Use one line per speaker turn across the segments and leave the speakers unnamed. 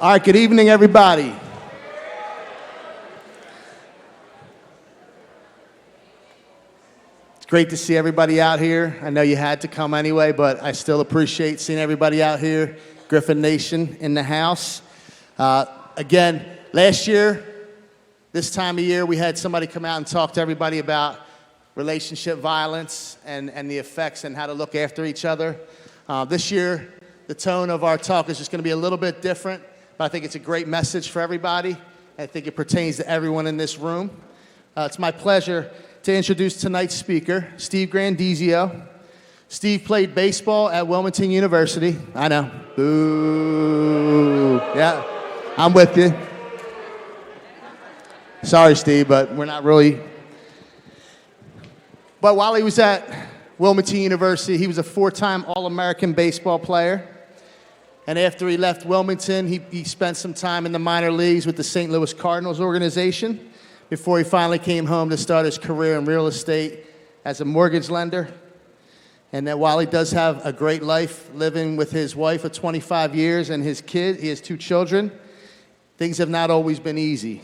All right, good evening, everybody. It's great to see everybody out here. I know you had to come anyway, but I still appreciate seeing everybody out here. Griffin Nation in the house. Again, last year, this time of year, we had somebody come out and talk to everybody about relationship violence and the effects and how to look after each other. This year, the tone of our talk is just going to be a little bit different, but I think it's a great message for everybody. I think it pertains to everyone in this room. It's my pleasure to introduce tonight's speaker, Steve Grandizio. Steve played baseball at Wilmington University. I know. Boo. Yeah, I'm with you. Sorry, Steve, but we're not really. But while he was at Wilmington University, he was a four-time All-American baseball player. And after he left Wilmington, he spent some time in the minor leagues with the St. Louis Cardinals organization before he finally came home to start his career in real estate as a mortgage lender. And that while he does have a great life living with his wife of 25 years and his kid, he has two children, things have not always been easy.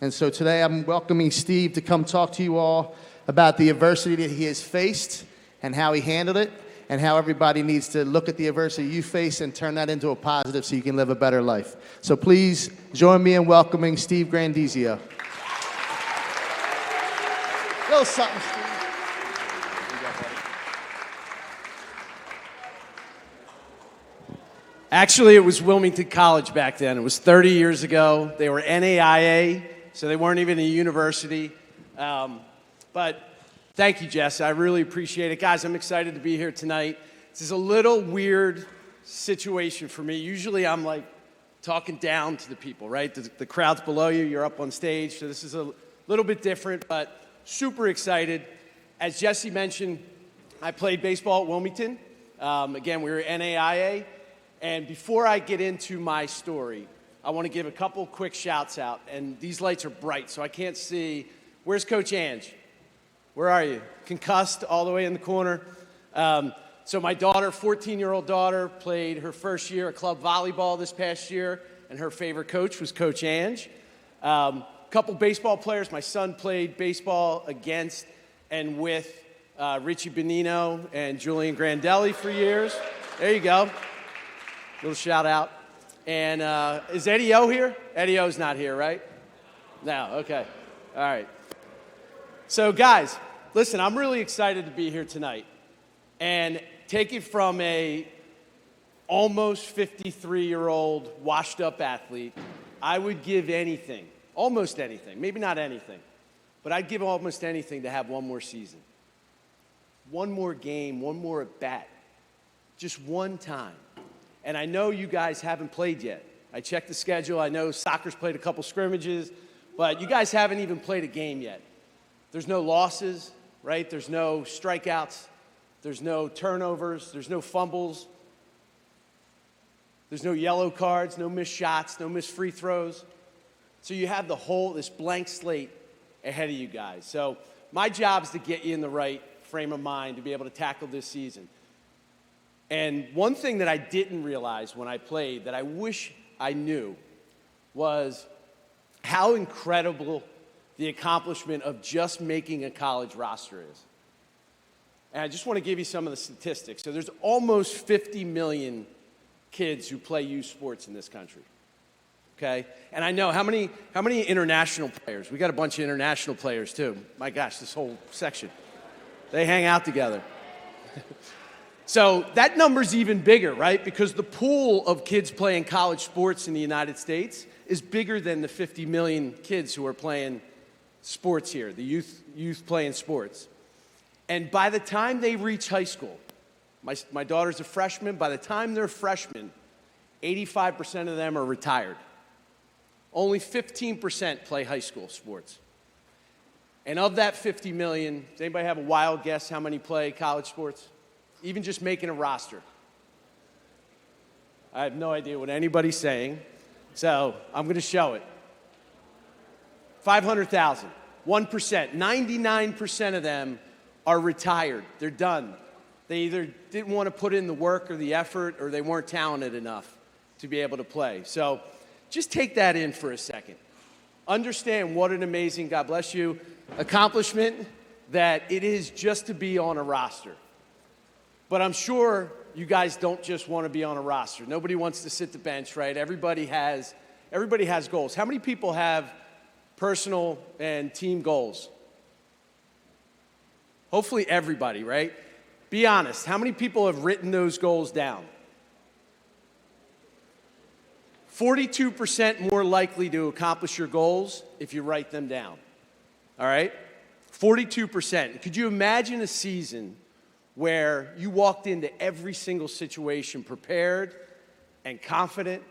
And so today I'm welcoming Steve to come talk to you all about the adversity that he has faced and how he handled it, and how everybody needs to look at the adversity you face and turn that into a positive so you can live a better life. So please join me in welcoming Steve Grandizio. A little something, Steve.
Actually, it was Wilmington College back then. It was 30 years ago. They were NAIA, so they weren't even a university. But thank you, Jess. I really appreciate it. Guys, I'm excited to be here tonight. This is a little weird situation for me. Usually I'm like talking down to the people, right? The crowd's below you, you're up on stage. So this is a little bit different, but super excited. As Jesse mentioned, I played baseball at Wilmington. Again, we were NAIA. And before I get into my story, I want to give a couple quick shouts out. And these lights are bright, so I can't see. Where's Coach Ange? Where are you? Concussed all the way in the corner. So my daughter, 14-year-old daughter, played her first year of club volleyball this past year, and her favorite coach was Coach Ange. Couple baseball players. My son played baseball against and with Richie Benino and Julian Grandelli for years. There you go. Little shout out. And is Eddie O here? Eddie O's not here, right? No, okay. All right. So guys, listen, I'm really excited to be here tonight. And take it from a almost 53-year-old washed up athlete, I would give anything, almost anything, maybe not anything, but I'd give almost anything to have one more season. One more game, one more at bat. Just one time. And I know you guys haven't played yet. I checked the schedule. I know soccer's played a couple scrimmages, but you guys haven't even played a game yet. There's no losses, right? There's no strikeouts. There's no turnovers. There's no fumbles. There's no yellow cards, no missed shots, no missed free throws. So you have this blank slate ahead of you guys. So my job is to get you in the right frame of mind to be able to tackle this season. And one thing that I didn't realize when I played that I wish I knew was how incredible the accomplishment of just making a college roster is. And I just want to give you some of the statistics. So there's almost 50 million kids who play youth sports in this country. Okay? And I know how many international players? We got a bunch of international players too. My gosh, this whole section. They hang out together. So that number's even bigger, right? Because the pool of kids playing college sports in the United States is bigger than the 50 million kids who are playing sports here, the youth playing sports. And by the time they reach high school, my daughter's a freshman, by the time they're freshmen, 85% of them are retired. Only 15% play high school sports. And of that 50 million, does anybody have a wild guess how many play college sports? Even just making a roster. I have no idea what anybody's saying, so I'm going to show it. 500,000, 1%, 99% of them are retired. They're done. They either didn't want to put in the work or the effort, or they weren't talented enough to be able to play. So Just take that in for a second. Understand what an amazing, God bless you, accomplishment that it is just to be on a roster. But I'm sure you guys don't just want to be on a roster. Nobody wants to sit the bench, right? Everybody has goals. How many people have personal and team goals? Hopefully everybody, right? Be honest. How many people have written those goals down? 42% more likely to accomplish your goals if you write them down. All right? 42%. Could you imagine a season where you walked into every single situation prepared and confident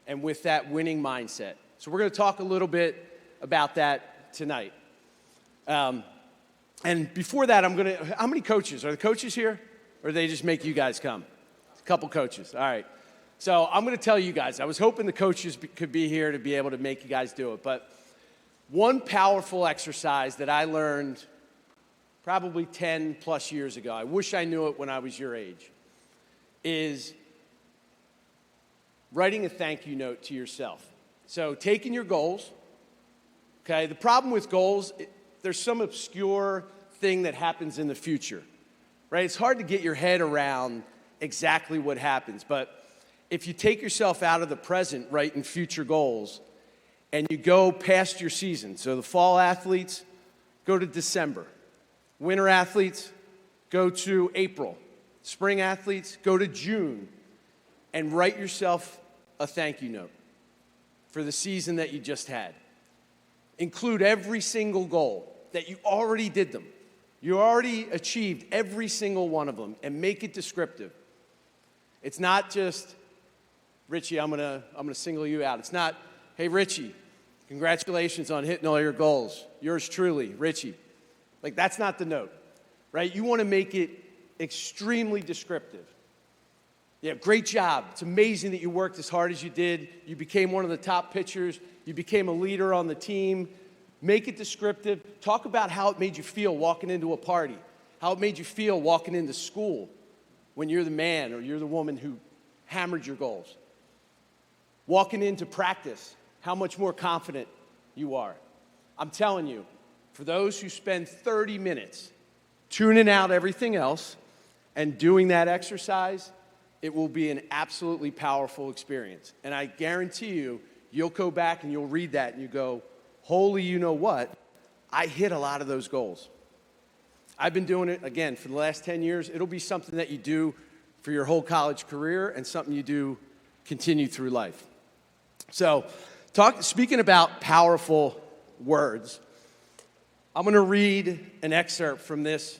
and with that winning mindset? So we're going to talk a little bit about that tonight. And before that, how many coaches? Are the coaches here? Or do they just make you guys come? A couple coaches. All right. So I'm going to tell you guys, I was hoping the coaches could be here to be able to make you guys do it. But one powerful exercise that I learned probably 10 plus years ago, I wish I knew it when I was your age, is writing a thank you note to yourself. So taking your goals, okay? The problem with goals, there's some obscure thing that happens in the future, right? It's hard to get your head around exactly what happens, but if you take yourself out of the present, writing future goals, and you go past your season, so the fall athletes go to December, winter athletes go to April, spring athletes go to June, and write yourself a thank you note for the season that you just had. Include every single goal that you already did them. You already achieved every single one of them, and make it descriptive. It's not just, Richie, I'm gonna single you out. It's not, hey, Richie, congratulations on hitting all your goals. Yours truly, Richie. Like, that's not the note, right? You want to make it extremely descriptive. Yeah, great job. It's amazing that you worked as hard as you did. You became one of the top pitchers. You became a leader on the team. Make it descriptive. Talk about how it made you feel walking into a party, how it made you feel walking into school when you're the man or you're the woman who hammered your goals. Walking into practice, how much more confident you are. I'm telling you, for those who spend 30 minutes tuning out everything else and doing that exercise, it will be an absolutely powerful experience. And I guarantee you, you'll go back and you'll read that and you go, holy, you know what? I hit a lot of those goals. I've been doing it, again, for the last 10 years. It'll be something that you do for your whole college career and something you do continue through life. So, speaking about powerful words, I'm going to read an excerpt from this.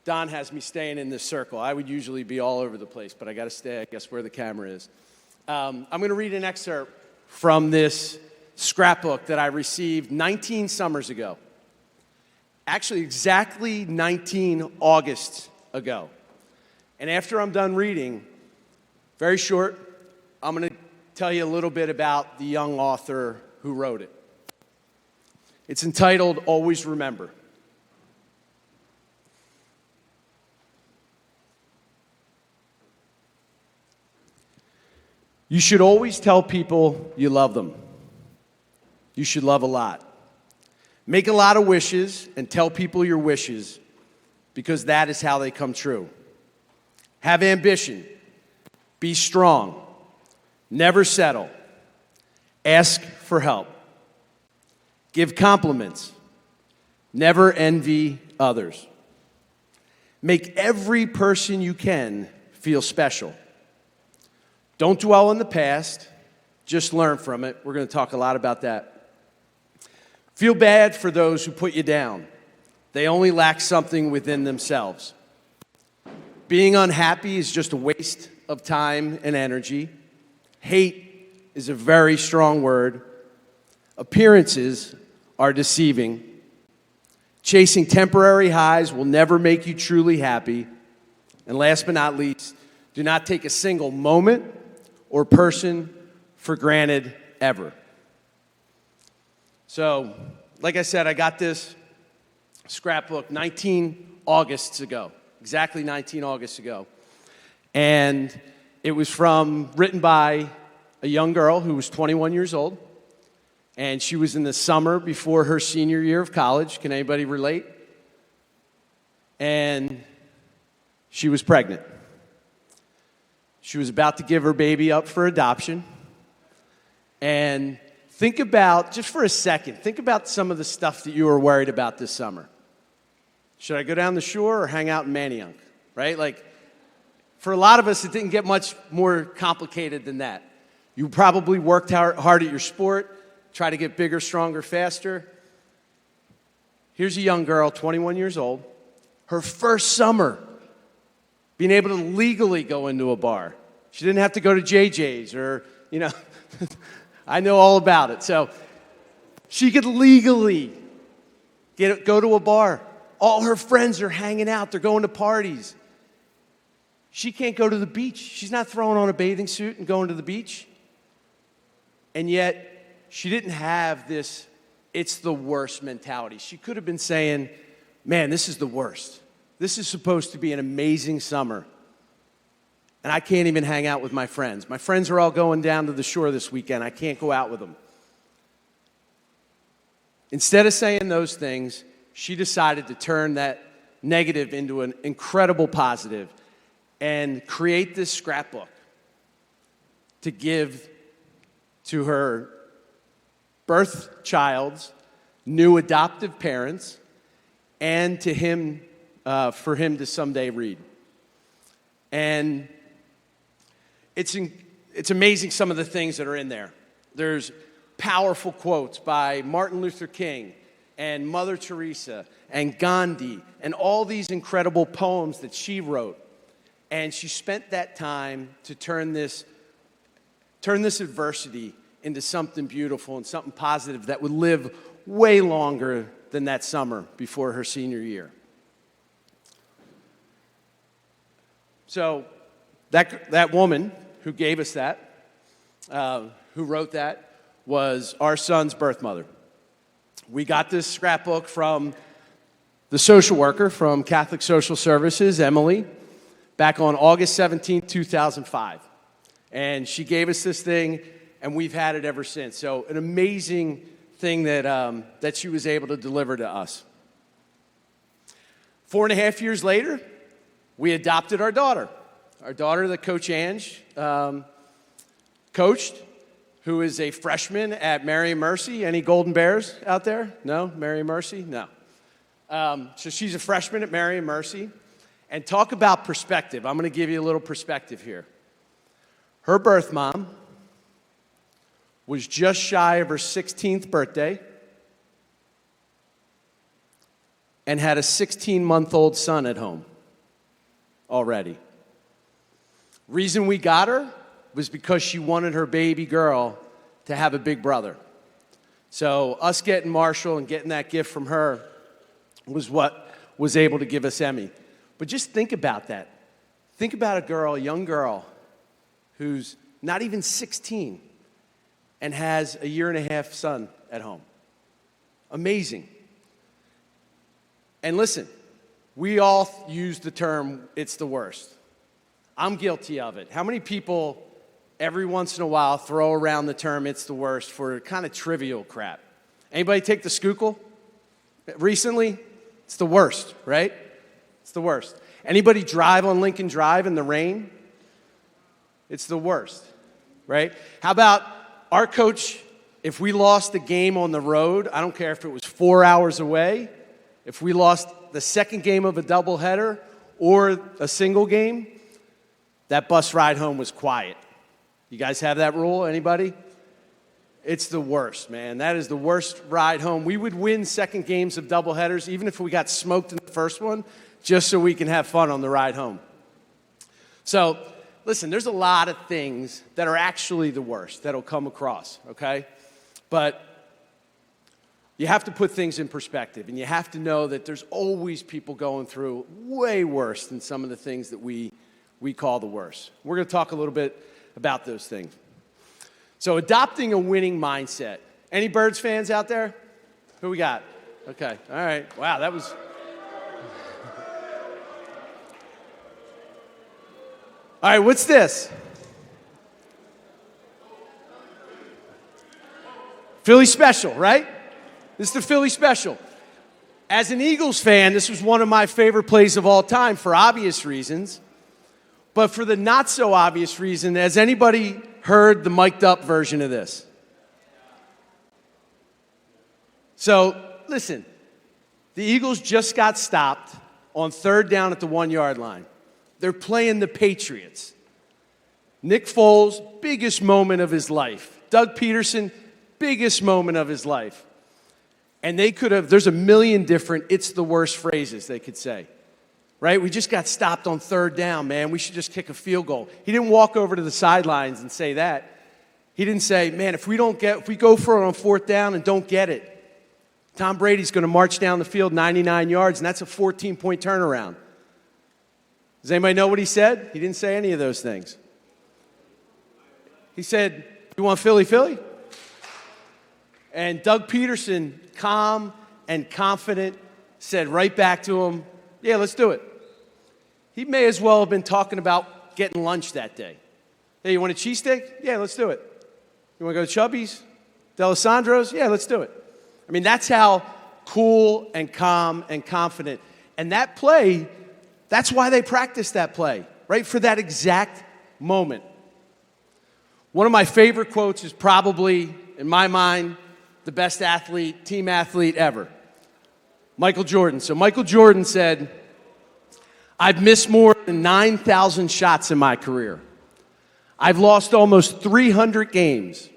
Don has me staying in this circle. I would usually be all over the place, but I got to stay, I guess, where the camera is. I'm going to read an excerpt from this scrapbook that I received 19 summers ago. Actually, exactly 19 Augusts ago. And after I'm done reading, very short, I'm going to tell you a little bit about the young author who wrote it. It's entitled, Always Remember. You should always tell people you love them. You should love a lot. Make a lot of wishes and tell people your wishes because that is how they come true. Have ambition. Be strong. Never settle. Ask for help. Give compliments. Never envy others. Make every person you can feel special. Don't dwell in the past. Just learn from it. We're going to talk a lot about that. Feel bad for those who put you down. They only lack something within themselves. Being unhappy is just a waste of time and energy. Hate is a very strong word. Appearances are deceiving. Chasing temporary highs will never make you truly happy. And last but not least, do not take a single moment or person for granted ever. So, like I said, I got this scrapbook 19 Augusts ago, exactly 19 Augusts ago. And it was written by a young girl who was 21 years old, and she was in the summer before her senior year of college. Can anybody relate? And she was pregnant. She was about to give her baby up for adoption. And think about, just for a second, think about some of the stuff that you were worried about this summer. Should I go down the shore or hang out in Manayunk? Right? Like, for a lot of us, it didn't get much more complicated than that. You probably worked hard at your sport, try to get bigger, stronger, faster. Here's a young girl, 21 years old, her first summer being able to legally go into a bar. She didn't have to go to JJ's or, I know all about it. So she could legally go to a bar. All her friends are hanging out. They're going to parties. She can't go to the beach. She's not throwing on a bathing suit and going to the beach. And yet, she didn't have this, it's the worst mentality. She could have been saying, man, this is the worst. This is supposed to be an amazing summer. And I can't even hang out with my friends. My friends are all going down to the shore this weekend. I can't go out with them. Instead of saying those things, she decided to turn that negative into an incredible positive and create this scrapbook to give to her birth child's new adoptive parents and to him, for him to someday read. And it's amazing some of the things that are in there. There's powerful quotes by Martin Luther King and Mother Teresa and Gandhi and all these incredible poems that she wrote. And she spent that time to turn this adversity into something beautiful and something positive that would live way longer than that summer before her senior year. So that woman who gave us that, who wrote that, was our son's birth mother. We got this scrapbook from the social worker from Catholic Social Services, Emily, back on August 17, 2005. And she gave us this thing, and we've had it ever since. So an amazing thing that she was able to deliver to us. 4.5 years later, we adopted our daughter that Coach Ange coached, who is a freshman at Mary Mercy. Any Golden Bears out there? No? Mary Mercy? No. So she's a freshman at Mary Mercy. And talk about perspective. I'm going to give you a little perspective here. Her birth mom was just shy of her 16th birthday and had a 16-month-old son at home already. Reason we got her was because she wanted her baby girl to have a big brother. So us getting Marshall and getting that gift from her was what was able to give us Emmy. But just think about that. Think about a young girl, who's not even 16 and has a 1.5-year son at home. Amazing. And listen, we all use the term, it's the worst. I'm guilty of it. How many people every once in a while throw around the term it's the worst for kind of trivial crap? Anybody take the Schuylkill recently? It's the worst, right? It's the worst. Anybody drive on Lincoln Drive in the rain? It's the worst, right? How about our coach, if we lost the game on the road, I don't care if it was 4 hours away, if we lost the second game of a doubleheader or a single game, that bus ride home was quiet. You guys have that rule? Anybody? It's the worst, man. That is the worst ride home. We would win second games of doubleheaders, even if we got smoked in the first one, just so we can have fun on the ride home. So, listen, there's a lot of things that are actually the worst that'll come across, okay? But you have to put things in perspective, and you have to know that there's always people going through way worse than some of the things that we call the worst. We're going to talk a little bit about those things. So, adopting a winning mindset. Any Birds fans out there? Who we got? Okay, all right. Wow, that was... All right, what's this? Philly special, right? This is the Philly special. As an Eagles fan, this was one of my favorite plays of all time for obvious reasons. But for the not so obvious reason, has anybody heard the mic'd up version of this? So, listen, the Eagles just got stopped on third down at the 1 yard line. They're playing the Patriots. Nick Foles, biggest moment of his life. Doug Peterson, biggest moment of his life. And they could have, there's a million different it's the worst phrases they could say. Right? We just got stopped on third down, man. We should just kick a field goal. He didn't walk over to the sidelines and say that. He didn't say, man, if we go for it on fourth down and don't get it, Tom Brady's going to march down the field 99 yards, and that's a 14-point turnaround. Does anybody know what he said? He didn't say any of those things. He said, you want Philly, Philly? And Doug Peterson, calm and confident, said right back to him, yeah, let's do it. He may as well have been talking about getting lunch that day. Hey, you want a cheesesteak? Yeah, let's do it. You want to go to Chubby's? D'Alessandro's? Yeah, let's do it. I mean, that's how cool and calm and confident. And that play, that's why they practiced that play, right? For that exact moment. One of my favorite quotes is probably, in my mind, the best athlete, team athlete ever. Michael Jordan. So Michael Jordan said, I've missed more than 9,000 shots in my career. I've lost almost 300 games.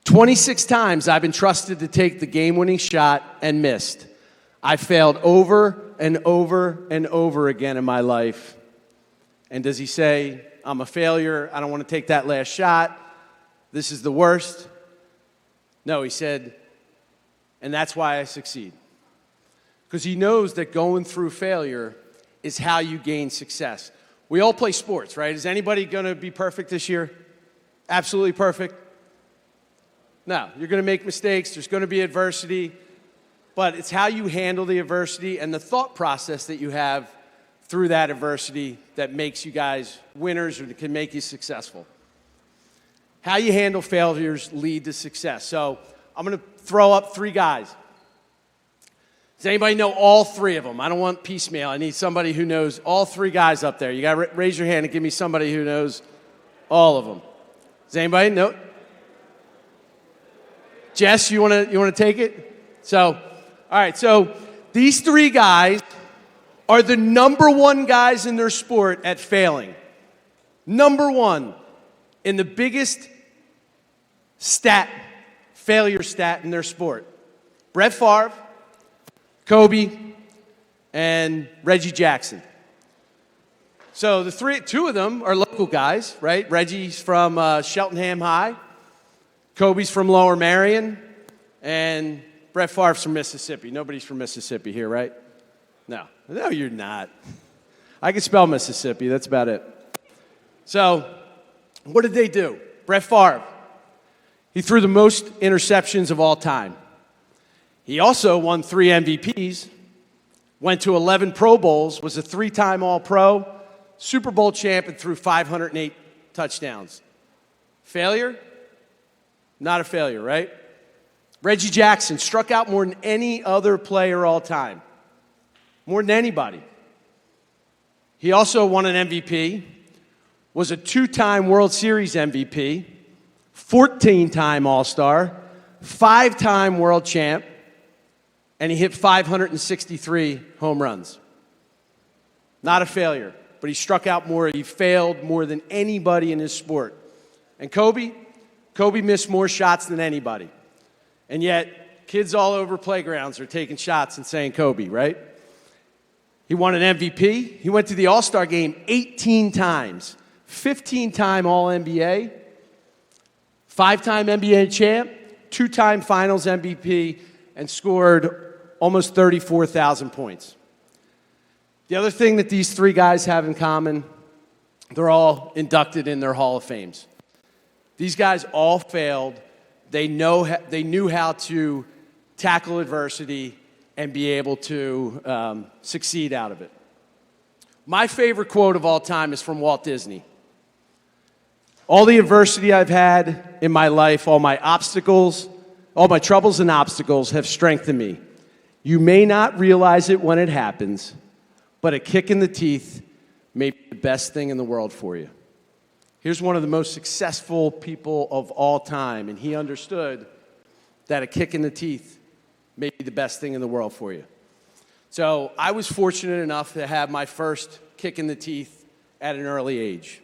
26 times I've been trusted to take the game-winning shot and missed. I failed over and over and over again in my life. And does he say, I'm a failure, I don't want to take that last shot, this is the worst? No, he said, and that's why I succeed. Because he knows that going through failure is how you gain success. We all play sports, right? Is anybody going to be perfect this year? Absolutely perfect? No, you're going to make mistakes, there's going to be adversity, but it's how you handle the adversity and the thought process that you have through that adversity that makes you guys winners or can make you successful. How you handle failures lead to success. So I'm going to throw up three guys. Does anybody know all three of them? I don't want piecemeal. I need somebody who knows all three guys up there. You got to raise your hand and give me somebody who knows all of them. Does anybody know? Jess, you want to take it? So, all right. So these three guys are the number one guys in their sport at failing. Number one in the biggest failure stat in their sport. Brett Favre, Kobe, and Reggie Jackson. So two of them are local guys, right? Reggie's from Cheltenham High, Kobe's from Lower Merion, and Brett Favre's from Mississippi. Nobody's from Mississippi here, right? No, you're not. I can spell Mississippi, that's about it. So, what did they do? Brett Favre, he threw the most interceptions of all time. He also won 3 MVPs, went to 11 Pro Bowls, was a 3-time All-Pro, Super Bowl champ, and threw 508 touchdowns. Failure? Not a failure, right? Reggie Jackson struck out more than any other player all time. More than anybody. He also won an MVP, was a 2-time World Series MVP, 14-time All-Star, 5-time World Champ, and he hit 563 home runs. Not a failure, but he struck out more. He failed more than anybody in his sport. And Kobe missed more shots than anybody. And yet, kids all over playgrounds are taking shots and saying Kobe, right? He won an MVP. He went to the All-Star game 18 times. 15-time All-NBA, 5-time NBA champ, 2-time Finals MVP, and scored almost 34,000 points. The other thing that these three guys have in common, they're all inducted in their Hall of Fames. These guys all failed. They knew how to tackle adversity and be able to succeed out of it. My favorite quote of all time is from Walt Disney. All the adversity I've had in my life, all my obstacles, all my troubles and obstacles have strengthened me. You may not realize it when it happens, but a kick in the teeth may be the best thing in the world for you. Here's one of the most successful people of all time, and he understood that a kick in the teeth may be the best thing in the world for you. So I was fortunate enough to have my first kick in the teeth at an early age.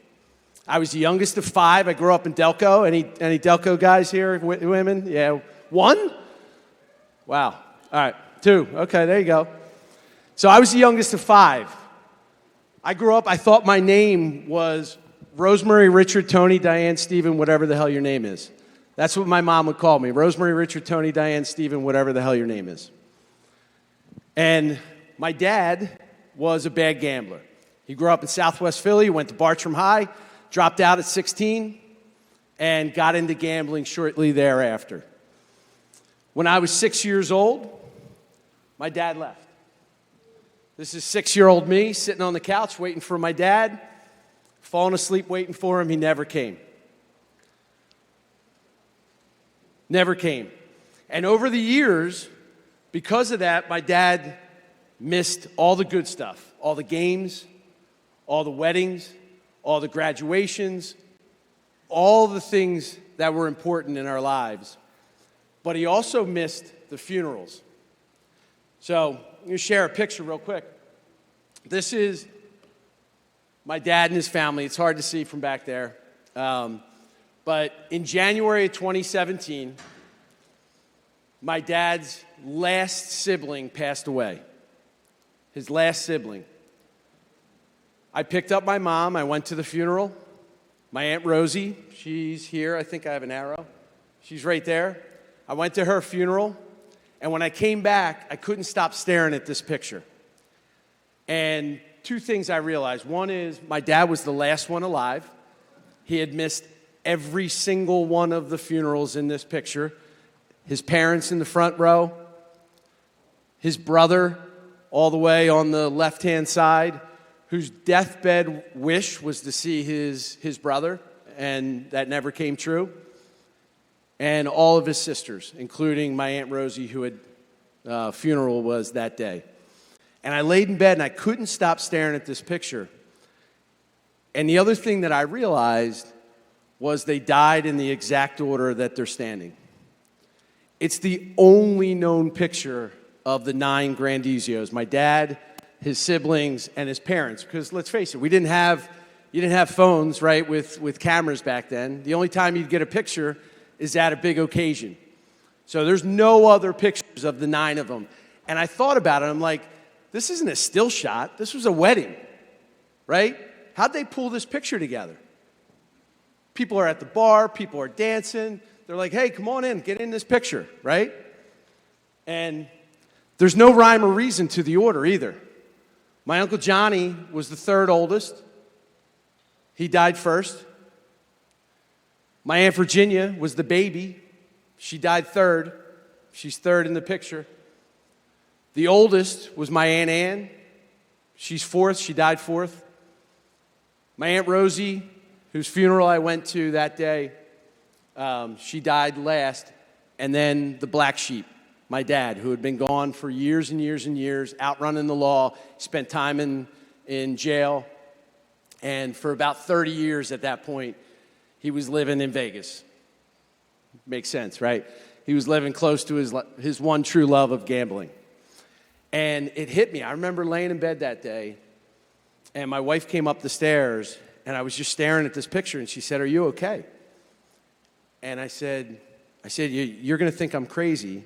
I was the youngest of 5. I grew up in Delco. Any Delco guys here, women? Yeah, 1? Wow. All right, 2. Okay, there you go. So I was the youngest of 5. I grew up, I thought my name was Rosemary, Richard, Tony, Diane, Stephen, whatever the hell your name is. That's what my mom would call me. Rosemary, Richard, Tony, Diane, Stephen, whatever the hell your name is. And my dad was a bad gambler. He grew up in Southwest Philly, went to Bartram High, dropped out at 16, and got into gambling shortly thereafter. When I was 6 years old, my dad left. This is 6-year-old me sitting on the couch waiting for my dad, falling asleep waiting for him. He never came. Never came. And over the years, because of that, my dad missed all the good stuff, all the games, all the weddings, all the graduations, all the things that were important in our lives. But he also missed the funerals. So I'm going to share a picture real quick. This is my dad and his family. It's hard to see from back there. But in January of 2017, my dad's last sibling passed away. His last sibling. I picked up my mom. I went to the funeral. My Aunt Rosie, she's here. I think I have an arrow. She's right there. I went to her funeral. And when I came back, I couldn't stop staring at this picture. And 2 things I realized. One is my dad was the last one alive. He had missed every single one of the funerals in this picture. His parents in the front row. His brother all the way on the left-hand side, whose deathbed wish was to see his brother, and that never came true. And all of his sisters, including my Aunt Rosie, who had funeral was that day. And I laid in bed, and I couldn't stop staring at this picture. And the other thing that I realized was they died in the exact order that they're standing. It's the only known picture of the 9 Grandizios. My dad, his siblings, and his parents. Because let's face it, you didn't have phones, right, with cameras back then. The only time you'd get a picture is at a big occasion. So there's no other pictures of the 9 of them. And I thought about it. I'm like, this isn't a still shot. This was a wedding, right? How'd they pull this picture together? People are at the bar. People are dancing. They're like, hey, come on in. Get in this picture, right? And there's no rhyme or reason to the order either. My Uncle Johnny was the 3rd oldest. He died first. My Aunt Virginia was the baby. She died 3rd. She's 3rd in the picture. The oldest was my Aunt Ann. She's 4th. She died 4th. My Aunt Rosie, whose funeral I went to that day, she died last. And then the black sheep, my dad, who had been gone for years and years and years, outrunning the law, spent time in jail. And for about 30 years at that point, he was living in Vegas. Makes sense, right? He was living close to his one true love of gambling. And it hit me. I remember laying in bed that day, and my wife came up the stairs, and I was just staring at this picture, and she said, "Are you okay?" And I said, you're going to think I'm crazy,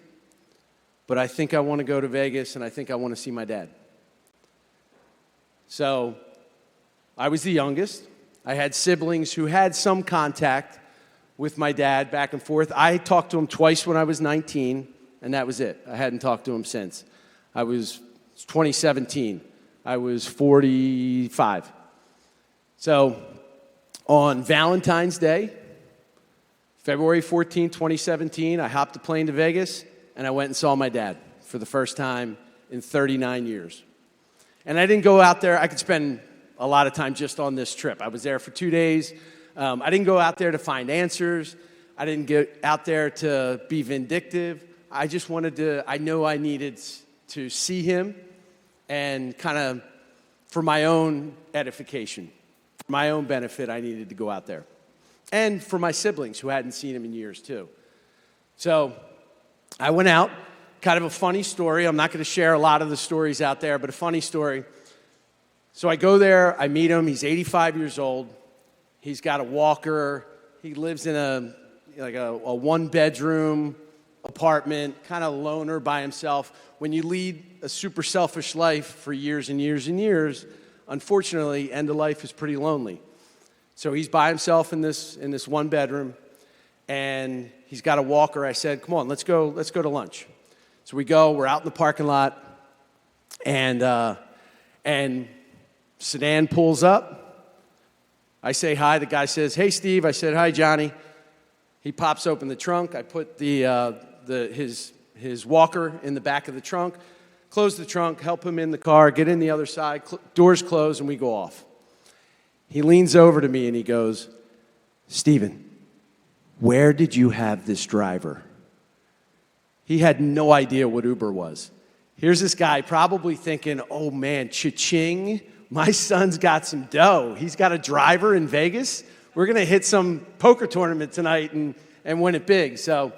but I think I want to go to Vegas, and I think I want to see my dad. So I was the youngest. I had siblings who had some contact with my dad back and forth. I talked to him twice when I was 19, and that was it. I hadn't talked to him since. I was 2017. I was 45. So on Valentine's Day, February 14, 2017, I hopped the plane to Vegas, and I went and saw my dad for the first time in 39 years. And I didn't go out there. I could spend a lot of time just on this trip. I was there for 2 days. I didn't go out there to find answers. I didn't get out there to be vindictive. I just wanted to, I know I needed to see him and kind of for my own edification, for my own benefit, I needed to go out there. And for my siblings who hadn't seen him in years too. So I went out, kind of a funny story. I'm not going to share a lot of the stories out there, but a funny story. So I go there, I meet him. He's 85 years old. He's got a walker. He lives in a one-bedroom apartment, kind of loner by himself. When you lead a super selfish life for years and years and years, unfortunately, end of life is pretty lonely. So he's by himself in this one bedroom, and he's got a walker. I said, "Come on, let's go to lunch." So we go. We're out in the parking lot, and sedan pulls up. I say hi. The guy says, "Hey, Steve." I said, "Hi, Johnny." He pops open the trunk. I put his walker in the back of the trunk, close the trunk, help him in the car, get in the other side, doors close, and we go off. He leans over to me and he goes, "Steven, where did you have this driver?" He had no idea what Uber was. Here's this guy probably thinking, "Oh man, cha-ching, my son's got some dough. He's got a driver in Vegas. We're going to hit some poker tournament tonight and win it big." So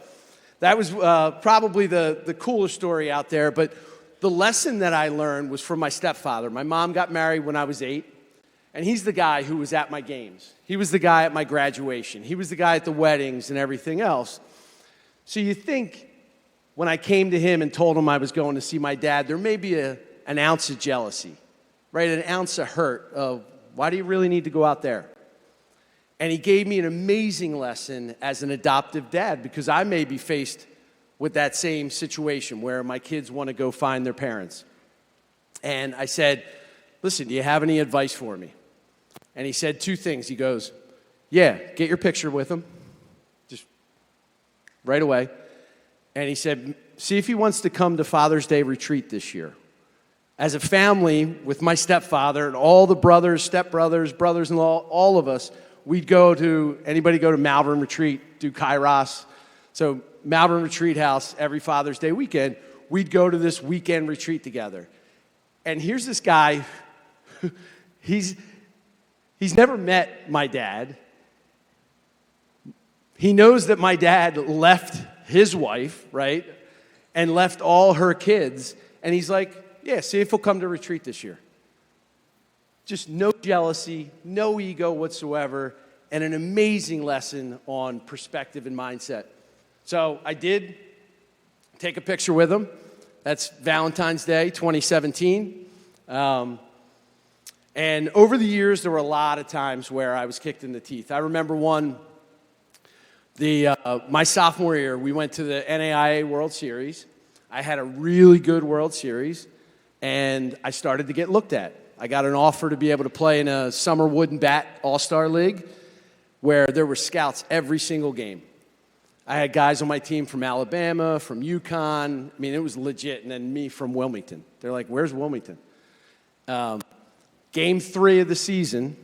that was probably the coolest story out there. But the lesson that I learned was from my stepfather. My mom got married when I was 8, and he's the guy who was at my games. He was the guy at my graduation. He was the guy at the weddings and everything else. So you think when I came to him and told him I was going to see my dad, there may be an ounce of jealousy, right? An ounce of hurt of, why do you really need to go out there? And he gave me an amazing lesson as an adoptive dad, because I may be faced with that same situation where my kids want to go find their parents. And I said, "Listen, do you have any advice for me?" And he said 2 things. He goes, "Yeah, get your picture with him, just right away." And he said, "See if he wants to come to Father's Day retreat this year." As a family, with my stepfather and all the brothers, stepbrothers, brothers-in-law, all of us, we'd go to Malvern Retreat, do Kairos. So Malvern Retreat House, every Father's Day weekend, we'd go to this weekend retreat together. And here's this guy, he's never met my dad. He knows that my dad left his wife, right, and left all her kids. And he's like, "Yeah, see if he'll come to retreat this year." Just no jealousy, no ego whatsoever, and an amazing lesson on perspective and mindset. So I did take a picture with him. That's Valentine's Day 2017. And over the years, there were a lot of times where I was kicked in the teeth. I remember one, my sophomore year, we went to the NAIA World Series. I had a really good World Series, and I started to get looked at. I got an offer to be able to play in a summer wood and bat all-star league where there were scouts every single game. I had guys on my team from Alabama, from UConn. I mean, it was legit. And then me from Wilmington. They're like, "Where's Wilmington?" Game 3 of the season,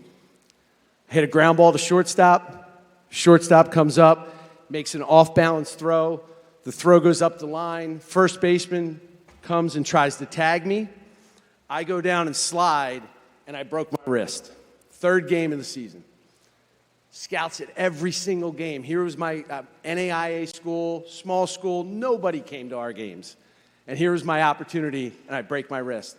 I hit a ground ball to shortstop. Shortstop comes up, makes an off-balance throw. The throw goes up the line. First baseman comes and tries to tag me. I go down and slide, and I broke my wrist. 3rd game of the season. Scouts at every single game. Here was my NAIA school, small school. Nobody came to our games. And here was my opportunity, and I break my wrist.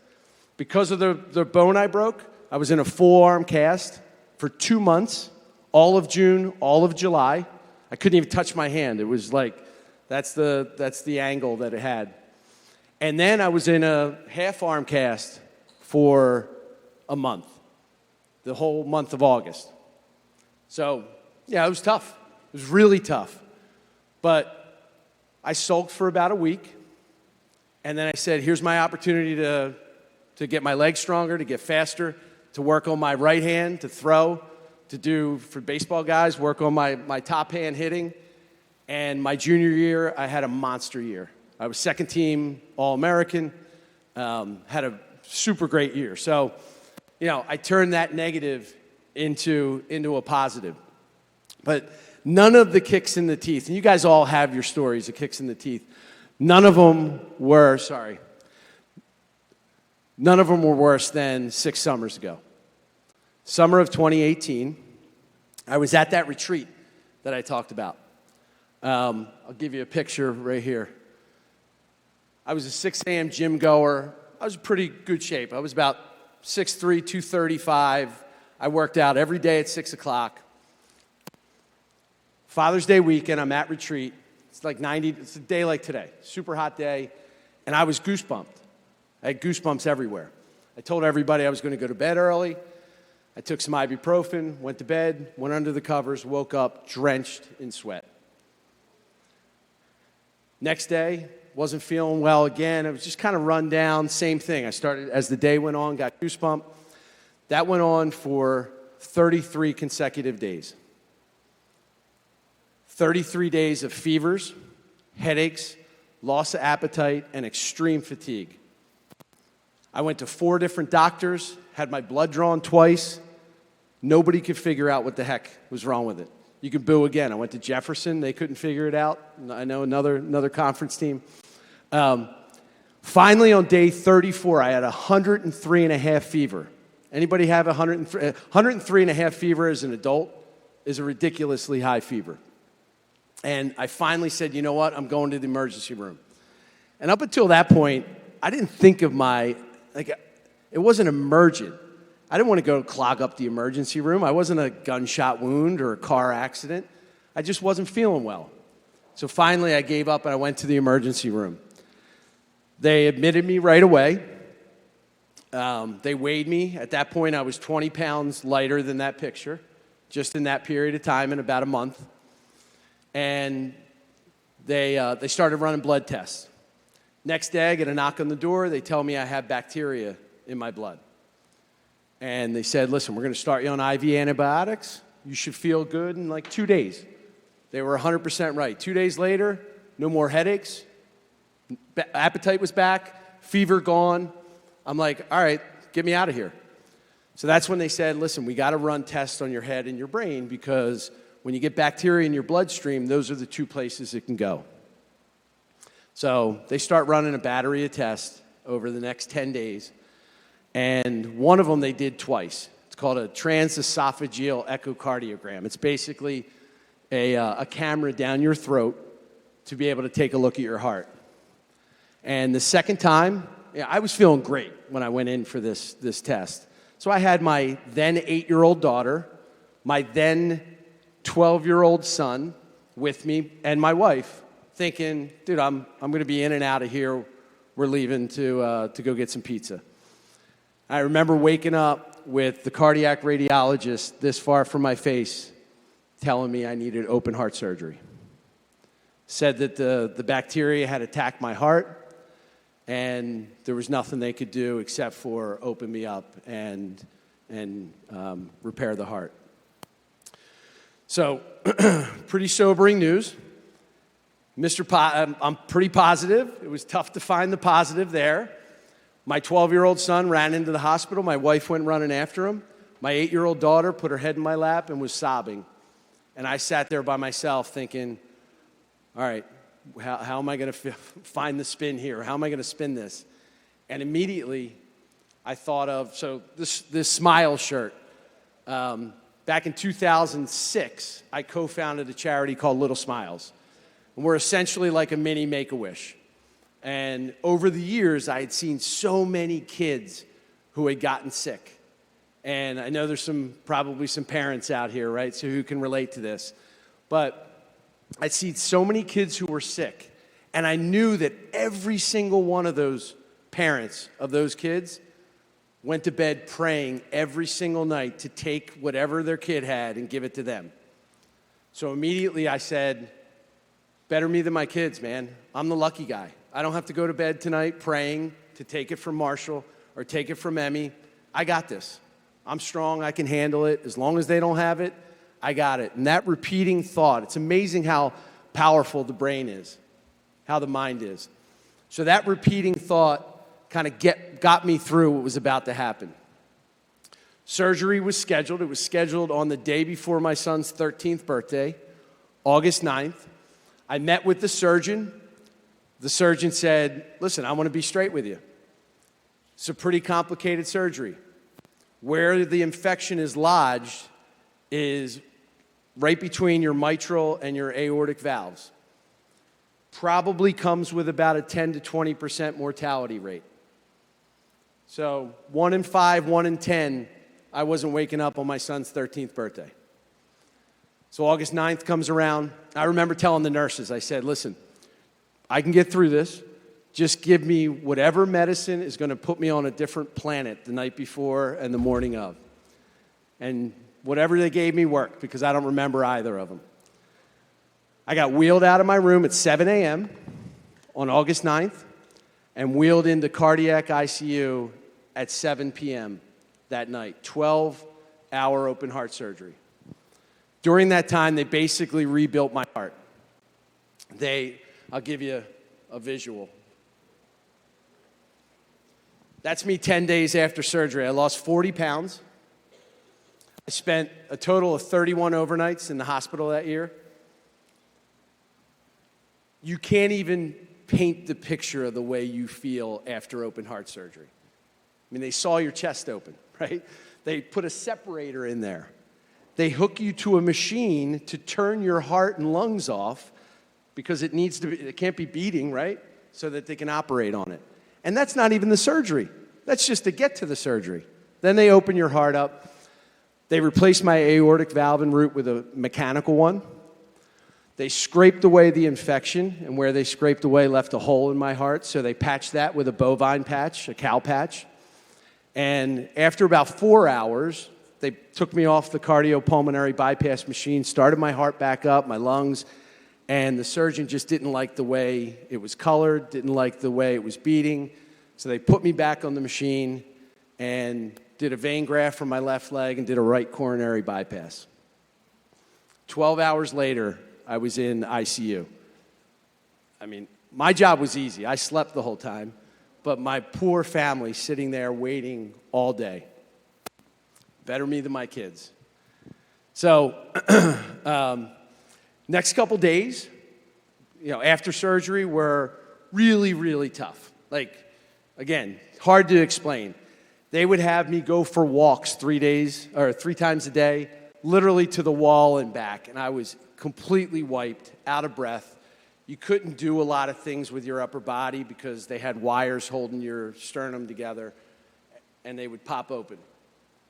Because of the bone I broke, I was in a full-arm cast for 2 months, all of June, all of July. I couldn't even touch my hand. It was like, that's the angle that it had. And then I was in a half-arm cast for a month, the whole month of August. So, yeah, it was tough. It was really tough. But I sulked for about a week, and then I said, here's my opportunity to get my legs stronger, to get faster, to work on my right hand, to throw, to do, for baseball guys, work on my top hand hitting. And my junior year, I had a monster year. I was 2nd team All-American, had a super great year. So, I turned that negative into a positive. But none of the kicks in the teeth, and you guys all have your stories of kicks in the teeth, none of them were worse than 6 summers ago. Summer of 2018, I was at that retreat that I talked about. I'll give you a picture right here. I was a 6 a.m. gym goer. I was in pretty good shape. I was about 6'3", 235. I worked out every day at 6 o'clock. Father's Day weekend, I'm at retreat. It's like 90, it's a day like today, super hot day, and I was goosebumped. I had goosebumps everywhere. I told everybody I was going to go to bed early. I took some ibuprofen, went to bed, went under the covers, woke up drenched in sweat. Next day, wasn't feeling well again. I was just kind of run down, same thing. I started, as the day went on, got goosebumps. That went on for 33 consecutive days. 33 days of fevers, headaches, loss of appetite, and extreme fatigue. I went to 4 different doctors, had my blood drawn twice. Nobody could figure out what the heck was wrong with it. You could boo again. I went to Jefferson. They couldn't figure it out. I know another conference team. Finally, on day 34, I had 103.5 fever. Anybody have 103.5 fever as an adult is a ridiculously high fever. And I finally said, you know what? I'm going to the emergency room. And up until that point, I didn't think of it wasn't emergent. I didn't want to go clog up the emergency room. I wasn't a gunshot wound or a car accident. I just wasn't feeling well. So finally, I gave up and I went to the emergency room. They admitted me right away. They weighed me. At that point, I was 20 pounds lighter than that picture, just in that period of time, in about a month. And they started running blood tests. Next day, I get a knock on the door. They tell me I have bacteria in my blood. And they said, listen, we're going to start you on IV antibiotics. You should feel good in like 2 days. They were 100% right. 2 days later, no more headaches. Appetite was back. Fever gone. I'm like, all right, get me out of here. So that's when they said, listen, we got to run tests on your head and your brain because when you get bacteria in your bloodstream, those are the 2 places it can go. So they start running a battery of tests over the next 10 days. And one of them they did twice. It's called a transesophageal echocardiogram. It's basically a camera down your throat to be able to take a look at your heart. And the second time, I was feeling great when I went in for this test. So I had my then 8-year-old daughter, my then 12-year-old son with me, and my wife, thinking, dude, I'm going to be in and out of here. We're leaving to go get some pizza. I remember waking up with the cardiac radiologist this far from my face telling me I needed open heart surgery. Said that the bacteria had attacked my heart and there was nothing they could do except for open me up and repair the heart. So, pretty sobering news. I'm pretty positive. It was tough to find the positive there. My 12-year-old son ran into the hospital. My wife went running after him. My 8-year-old daughter put her head in my lap and was sobbing. And I sat there by myself thinking, all right, how am I going to find the spin here? How am I going to spin this? And immediately I thought of, this smile shirt. Back in 2006, I co-founded a charity called Little Smiles. And we're essentially like a mini Make-A-Wish. And over the years, I had seen so many kids who had gotten sick. And I know there's probably some parents out here, right, so who can relate to this. But I'd seen so many kids who were sick. And I knew that every single one of those parents of those kids went to bed praying every single night to take whatever their kid had and give it to them. So immediately I said, better me than my kids, man. I'm the lucky guy. I don't have to go to bed tonight praying to take it from Marshall or take it from Emmy. I got this. I'm strong. I can handle it. As long as they don't have it, I got it. And that repeating thought, it's amazing how powerful the brain is, how the mind is. So that repeating thought kind of got me through what was about to happen. Surgery was scheduled. It was scheduled on the day before my son's 13th birthday, August 9th. I met with the surgeon. The surgeon said, listen, I want to be straight with you. It's a pretty complicated surgery. Where the infection is lodged is right between your mitral and your aortic valves. Probably comes with about a 10 to 20% mortality rate. So 1 in 5, 1 in 10, I wasn't waking up on my son's 13th birthday. So August 9th comes around. I remember telling the nurses, I said, listen, I can get through this. Just give me whatever medicine is going to put me on a different planet the night before and the morning of. And whatever they gave me worked because I don't remember either of them. I got wheeled out of my room at 7 a.m. on August 9th and wheeled into cardiac ICU at 7 p.m. that night. 12-hour open heart surgery. During that time, they basically rebuilt my heart. I'll give you a visual. That's me 10 days after surgery. I lost 40 pounds. I spent a total of 31 overnights in the hospital that year. You can't even paint the picture of the way you feel after open heart surgery. I mean, they saw your chest open, right? They put a separator in there. They hook you to a machine to turn your heart and lungs off because it can't be beating, right? So that they can operate on it. And that's not even the surgery. That's just to get to the surgery. Then they open your heart up. They replaced my aortic valve and root with a mechanical one. They scraped away the infection, and where they scraped away left a hole in my heart, so they patched that with a bovine patch, a cow patch. And after about 4 hours, they took me off the cardiopulmonary bypass machine, started my heart back up, my lungs, and the surgeon just didn't like the way it was colored, didn't like the way it was beating. So they put me back on the machine and did a vein graft from my left leg and did a right coronary bypass. 12 hours later, I was in ICU. I mean, my job was easy. I slept the whole time, but my poor family sitting there waiting all day. Better me than my kids. So, next couple days, after surgery were really, really tough. Like, again, hard to explain. They would have me go for walks 3 times a day, literally to the wall and back, and I was completely wiped, out of breath. You couldn't do a lot of things with your upper body because they had wires holding your sternum together, and they would pop open.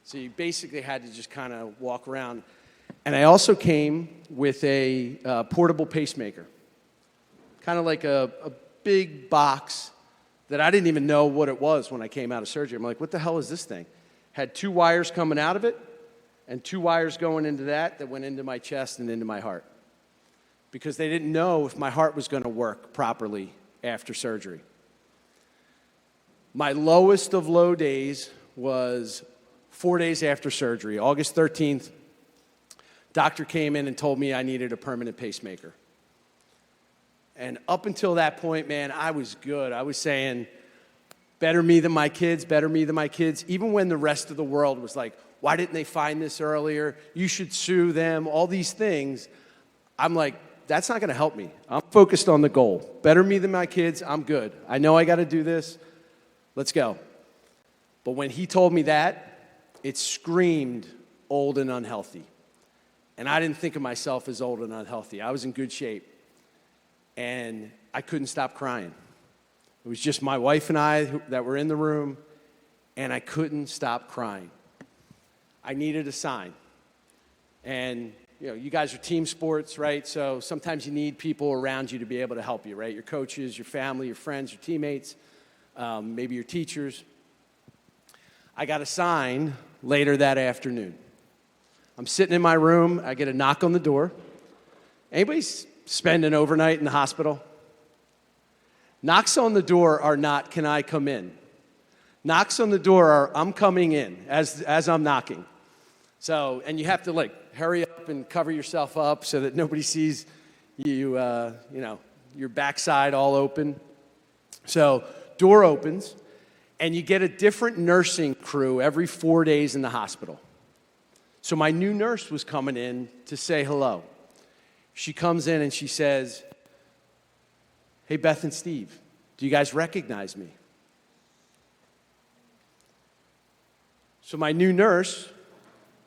So you basically had to just kind of walk around. And I also came with a portable pacemaker, kind of like a big box that I didn't even know what it was when I came out of surgery. I'm like, what the hell is this thing? Had 2 wires coming out of it and 2 wires going into that went into my chest and into my heart because they didn't know if my heart was going to work properly after surgery. My lowest of low days was 4 days after surgery, August 13th. Doctor came in and told me I needed a permanent pacemaker. And up until that point, man, I was good. I was saying, better me than my kids, better me than my kids. Even when the rest of the world was like, why didn't they find this earlier? You should sue them, all these things. I'm like, that's not going to help me. I'm focused on the goal. Better me than my kids, I'm good. I know I got to do this. Let's go. But when he told me that, it screamed old and unhealthy. And I didn't think of myself as old and unhealthy. I was in good shape. And I couldn't stop crying. It was just my wife and I that were in the room, and I couldn't stop crying. I needed a sign. And, you guys are team sports, right? So sometimes you need people around you to be able to help you, right? Your coaches, your family, your friends, your teammates, maybe your teachers. I got a sign later that afternoon. I'm sitting in my room. I get a knock on the door. Anybody spend an overnight in the hospital? Knocks on the door are not, can I come in? Knocks on the door are, I'm coming in as I'm knocking. So, and you have to hurry up and cover yourself up so that nobody sees you, your backside all open. So, door opens, And you get a different nursing crew every 4 days in the hospital. So my new nurse was coming in to say hello. She comes in and she says, "Hey, Beth and Steve, do you guys recognize me?" So my new nurse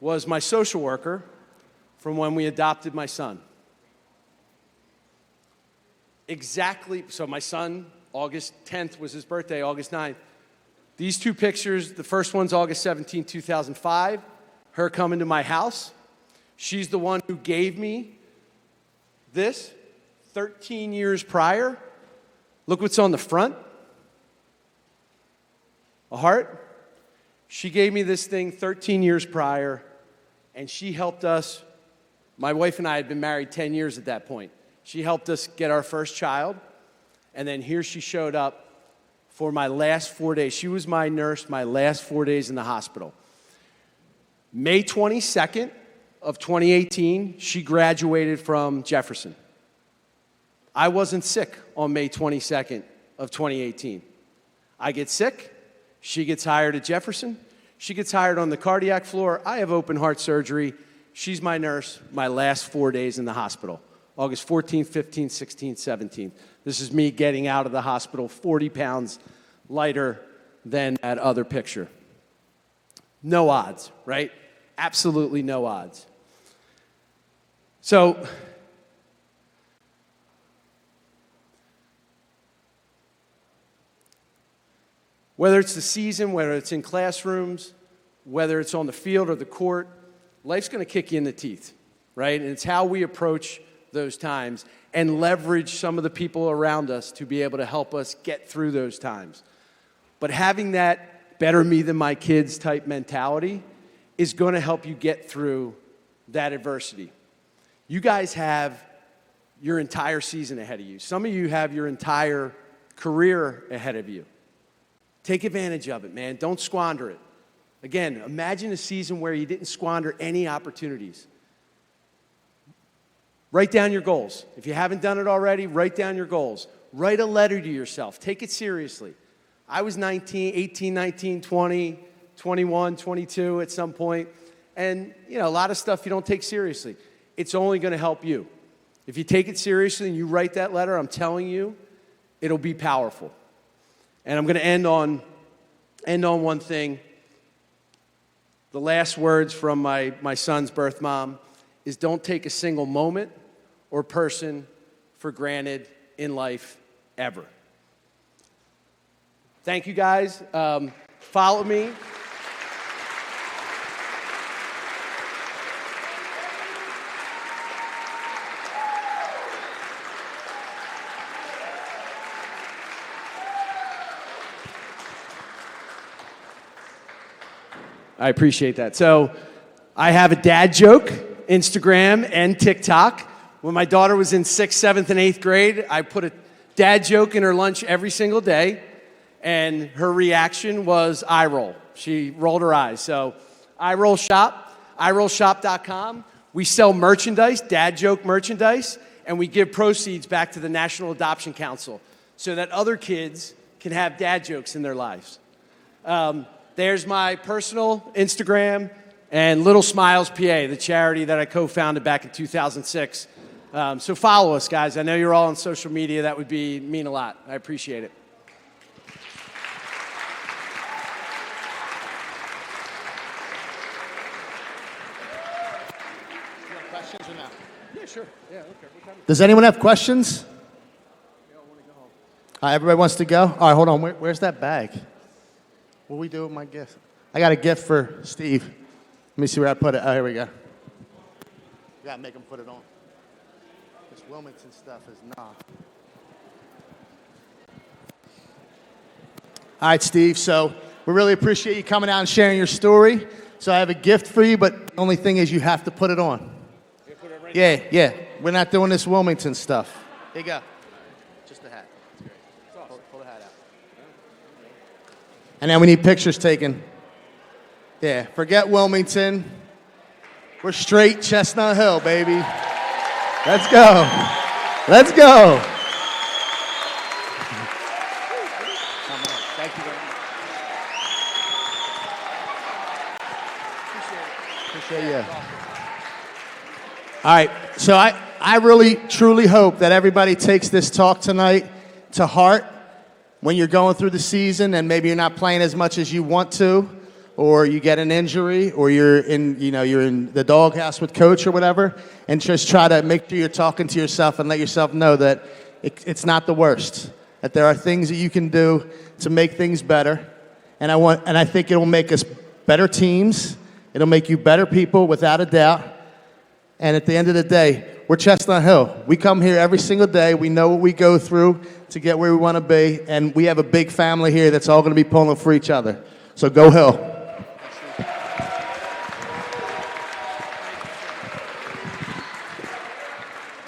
was my social worker from when we adopted my son. Exactly, so my son, August 10th was his birthday, August 9th. These two pictures, the first one's August 17, 2005, her coming to my house. She's the one who gave me this 13 years prior. Look what's on the front. A heart. She gave me this thing 13 years prior, and she helped us. My wife and I had been married 10 years at that point. She helped us get our first child, and then here she showed up for my last 4 days. She was my nurse my last 4 days in the hospital. May 22nd of 2018, she graduated from Jefferson. I wasn't sick on May 22nd of 2018. I get sick, she gets hired at Jefferson, she gets hired on the cardiac floor, I have open heart surgery, she's my nurse my last 4 days in the hospital. August 14th, 15th, 16th, 17th. This is me getting out of the hospital 40 pounds lighter than that other picture. No odds, right? Absolutely no odds. So, whether it's the season, whether it's in classrooms, whether it's on the field or the court, life's going to kick you in the teeth, right? And it's how we approach those times and leverage some of the people around us to be able to help us get through those times. But having that better me than my kids type mentality is going to help you get through that adversity. You guys have your entire season ahead of you. Some of you have your entire career ahead of you. Take advantage of it, man. Don't squander it. Again, imagine a season where you didn't squander any opportunities. Write down your goals. If you haven't done it already, write down your goals. Write a letter to yourself. Take it seriously. I was 18, 19, 20, 21, 22 at some point. And, you know, a lot of stuff you don't take seriously. It's only going to help you. If you take it seriously and you write that letter, I'm telling you, it'll be powerful. And I'm going to end on one thing. The last words from my son's birth mom is don't take a single moment or person for granted in life ever. Thank you, guys. Follow me. I appreciate that. So I have a dad joke, Instagram and TikTok. When my daughter was in 6th, 7th, and 8th grade, I put a dad joke in her lunch every single day, and her reaction was eye roll. She rolled her eyes. So I roll shop, irollshop.com. We sell merchandise, dad joke merchandise, and we give proceeds back to the National Adoption Council so that other kids can have dad jokes in their lives. There's my personal Instagram and Little Smiles PA, the charity that I co-founded back in 2006. So follow us, guys. I know you're all on social media. That would mean a lot. I appreciate it.
Questions or no?
Yeah, sure. Yeah, okay.
Does anyone have questions? Everybody wants to go? All right, hold on. Where's that bag? What do we do with my gift? I got a gift for Steve. Let me see where I put it. Oh, here we go. You got to make him put it on. This Wilmington stuff is not. All right, Steve. So we really appreciate you coming out and sharing your story. So I have a gift for you, but the only thing is you have to put it on. Yeah. We're not doing this Wilmington stuff. Here you go. Just a hat. That's great. Awesome. Pull the hat out. And then we need pictures taken. Yeah, forget Wilmington. We're straight Chestnut Hill, baby. Let's go. Let's go. Thank you very much. Yeah. All right, so I really, truly hope that everybody takes this talk tonight to heart when you're going through the season and maybe you're not playing as much as you want to, or you get an injury, or you're in the doghouse with coach or whatever, and just try to make sure you're talking to yourself and let yourself know that it's not the worst, that there are things that you can do to make things better, and I think it will make us better teams. It'll make you better people, without a doubt. And at the end of the day, we're Chestnut Hill. We come here every single day. We know what we go through to get where we want to be. And we have a big family here that's all going to be pulling for each other. So go Hill.